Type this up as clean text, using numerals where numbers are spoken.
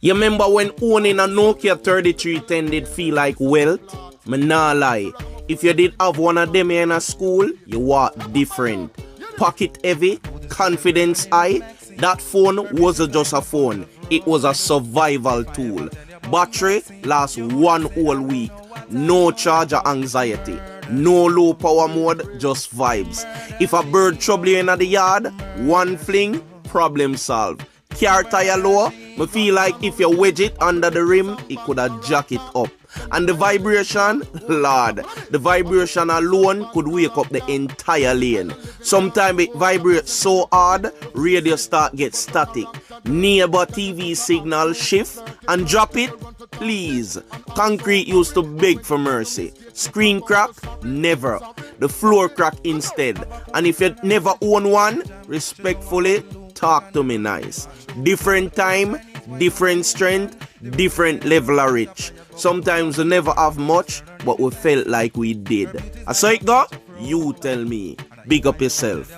You remember when owning a Nokia 3310 did feel like wealth? Me nah lie. If you did have one of them in a school, you walk different. Pocket heavy, confidence high. That phone wasn't just a phone. It was a survival tool. Battery lasts one whole week. No charger anxiety. No low power mode, just vibes. If a bird trouble you in the yard, one fling, problem solved. Car tire low, me feel like if you wedge it under the rim, it could have jack it up. And the vibration, Lord, the vibration alone could wake up the entire lane. Sometimes it vibrates so hard, radio start get static. Neighbor TV signal shift and drop it, please. Concrete used to beg for mercy. Screen crack, never. The floor crack instead. And if you never own one, respectfully, talk to me nice. Different time, different strength, different level of rich. Sometimes we never have much, but we felt like we did. I saw it go? You tell me. Big up yourself.